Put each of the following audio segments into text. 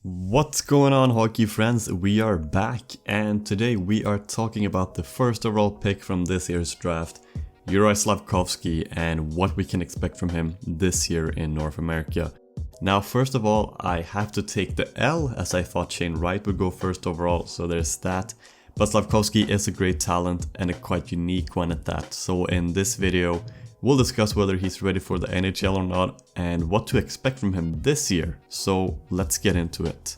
What's going on, hockey friends? We are back, and today we are talking about the first overall pick from this year's draft, Juraj Slafkovsky, and what we can expect from him this year in North America. Now, first of all, I have to take the L, as I thought Shane Wright would go first overall, so there's that. But Slafkovsky is a great talent and a quite unique one at that. So in this video, we'll discuss whether he's ready for the NHL or not and what to expect from him this year. So let's get into it.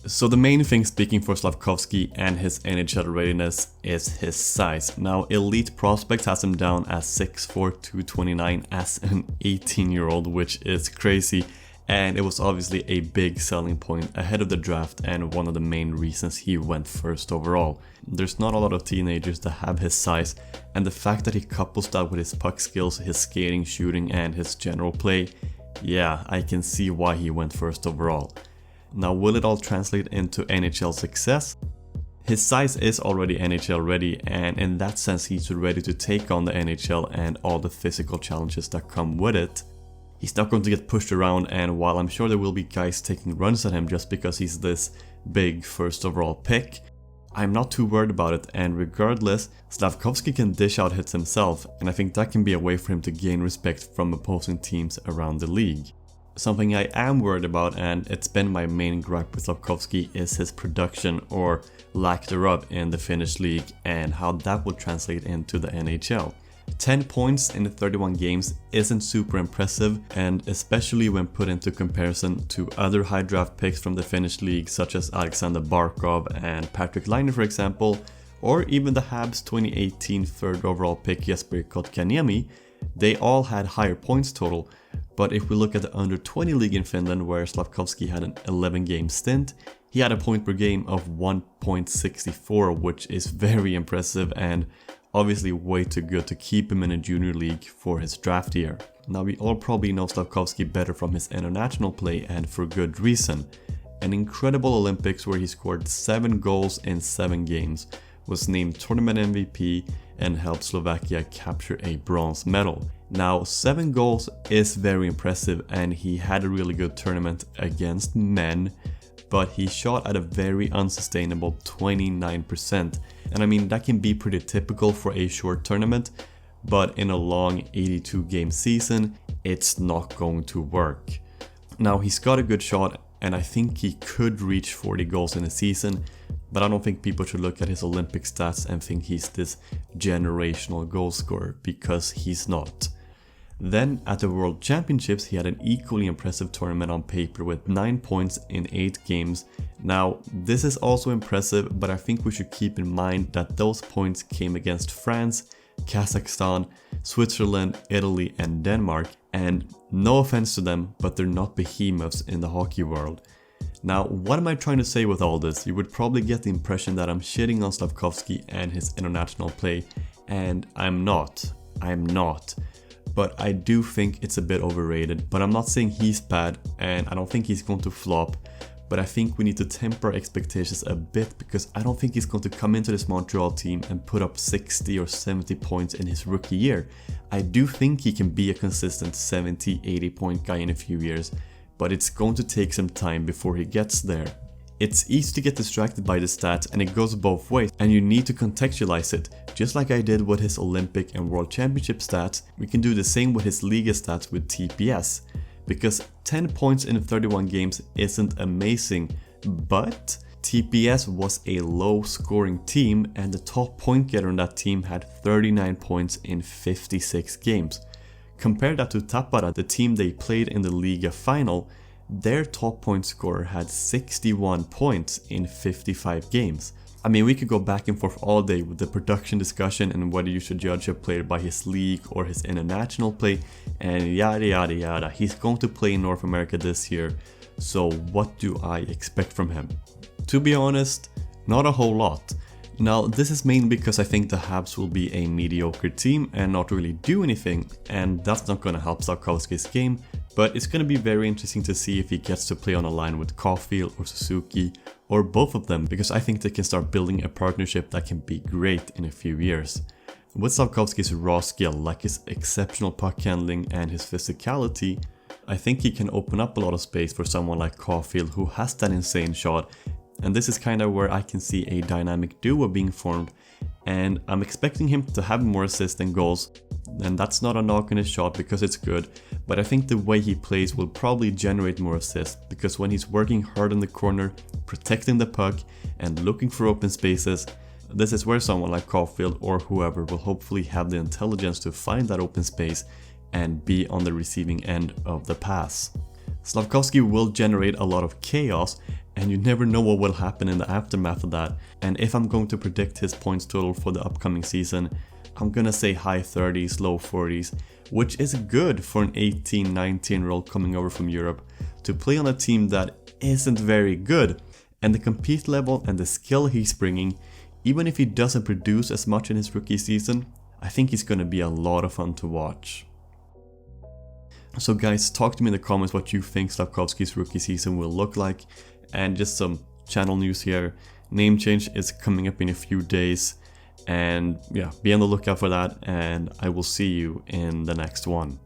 So the main thing speaking for Slafkovsky and his NHL readiness is his size. Now, Elite Prospects has him down as 6'4", 229 as an 18-year-old, which is crazy. And it was obviously a big selling point ahead of the draft and one of the main reasons he went first overall. There's not a lot of teenagers that have his size, and the fact that he couples that with his puck skills, his skating, shooting, and his general play, yeah, I can see why he went first overall. Now, will it all translate into NHL success? His size is already NHL ready, and in that sense he's ready to take on the NHL and all the physical challenges that come with it. He's not going to get pushed around, and while I'm sure there will be guys taking runs at him just because he's this big first overall pick, I'm not too worried about it, and regardless, Slafkovsky can dish out hits himself, and I think that can be a way for him to gain respect from opposing teams around the league. Something I am worried about, and it's been my main gripe with Slafkovsky, is his production or lack thereof in the Finnish league and how that will translate into the NHL. 10 points in 31 games isn't super impressive, and especially when put into comparison to other high draft picks from the Finnish league such as Alexander Barkov and Patrick Laine, for example, or even the Habs 2018 third overall pick Jesper Kotkaniemi. They all had higher points total, but if we look at the under 20 league in Finland, where Slafkovsky had an 11 game stint, he had a point per game of 1.64, which is very impressive and obviously way too good to keep him in a junior league for his draft year. Now, we all probably know Slafkovsky better from his international play, and for good reason. An incredible Olympics where he scored 7 goals in 7 games, was named tournament MVP, and helped Slovakia capture a bronze medal. Now, 7 goals is very impressive, and he had a really good tournament against men, but he shot at a very unsustainable 29%. And I mean, that can be pretty typical for a short tournament, but in a long 82 game season, it's not going to work. Now, he's got a good shot, and I think he could reach 40 goals in a season, but I don't think people should look at his Olympic stats and think he's this generational goal scorer, because he's not. Then at the World Championships, he had an equally impressive tournament on paper with 9 points in 8 games. Now, this is also impressive, but I think we should keep in mind that those points came against France, Kazakhstan, Switzerland, Italy, and Denmark, and no offense to them, but they're not behemoths in the hockey world. Now, what am I trying to say with all this? You would probably get the impression that I'm shitting on Slafkovsky and his international play, and I'm not. But I do think it's a bit overrated. But I'm not saying he's bad, and I don't think he's going to flop. But I think we need to temper expectations a bit, because I don't think he's going to come into this Montreal team and put up 60 or 70 points in his rookie year. I do think he can be a consistent 70, 80 point guy in a few years, but it's going to take some time before he gets there. It's easy to get distracted by the stats, and it goes both ways, and you need to contextualize it. Just like I did with his Olympic and World Championship stats, we can do the same with his Liga stats with TPS. Because 10 points in 31 games isn't amazing, but TPS was a low scoring team, and the top point getter on that team had 39 points in 56 games. Compare that to Tappara, the team they played in the Liga final. Their top point scorer had 61 points in 55 games. I mean, we could go back and forth all day with the production discussion and whether you should judge a player by his league or his international play, and yada yada yada. He's going to play in North America this year, so what do I expect from him? To be honest, not a whole lot. Now, this is mainly because I think the Habs will be a mediocre team and not really do anything, and that's not going to help Slafkovsky's game, but it's going to be very interesting to see if he gets to play on a line with Caulfield or Suzuki, or both of them, because I think they can start building a partnership that can be great in a few years. With Slafkovsky's raw skill, like his exceptional puck handling and his physicality, I think he can open up a lot of space for someone like Caulfield, who has that insane shot. And this is kind of where I can see a dynamic duo being formed, and I'm expecting him to have more assists than goals. And that's not a knock on his shot because it's good, but I think the way he plays will probably generate more assists, because when he's working hard in the corner, protecting the puck and looking for open spaces, this is where someone like Caulfield or whoever will hopefully have the intelligence to find that open space and be on the receiving end of the pass. Slafkovsky will generate a lot of chaos, and you never know what will happen in the aftermath of that. And if I'm going to predict his points total for the upcoming season, I'm gonna say high 30s, low 40s, which is good for an 18, 19-year-old coming over from Europe to play on a team that isn't very good. And the compete level and the skill he's bringing, even if he doesn't produce as much in his rookie season, I think he's gonna be a lot of fun to watch. So guys, talk to me in the comments what you think Slafkovsky's rookie season will look like. And just some channel news here, name change is coming up in a few days, and yeah, be on the lookout for that, and I will see you in the next one.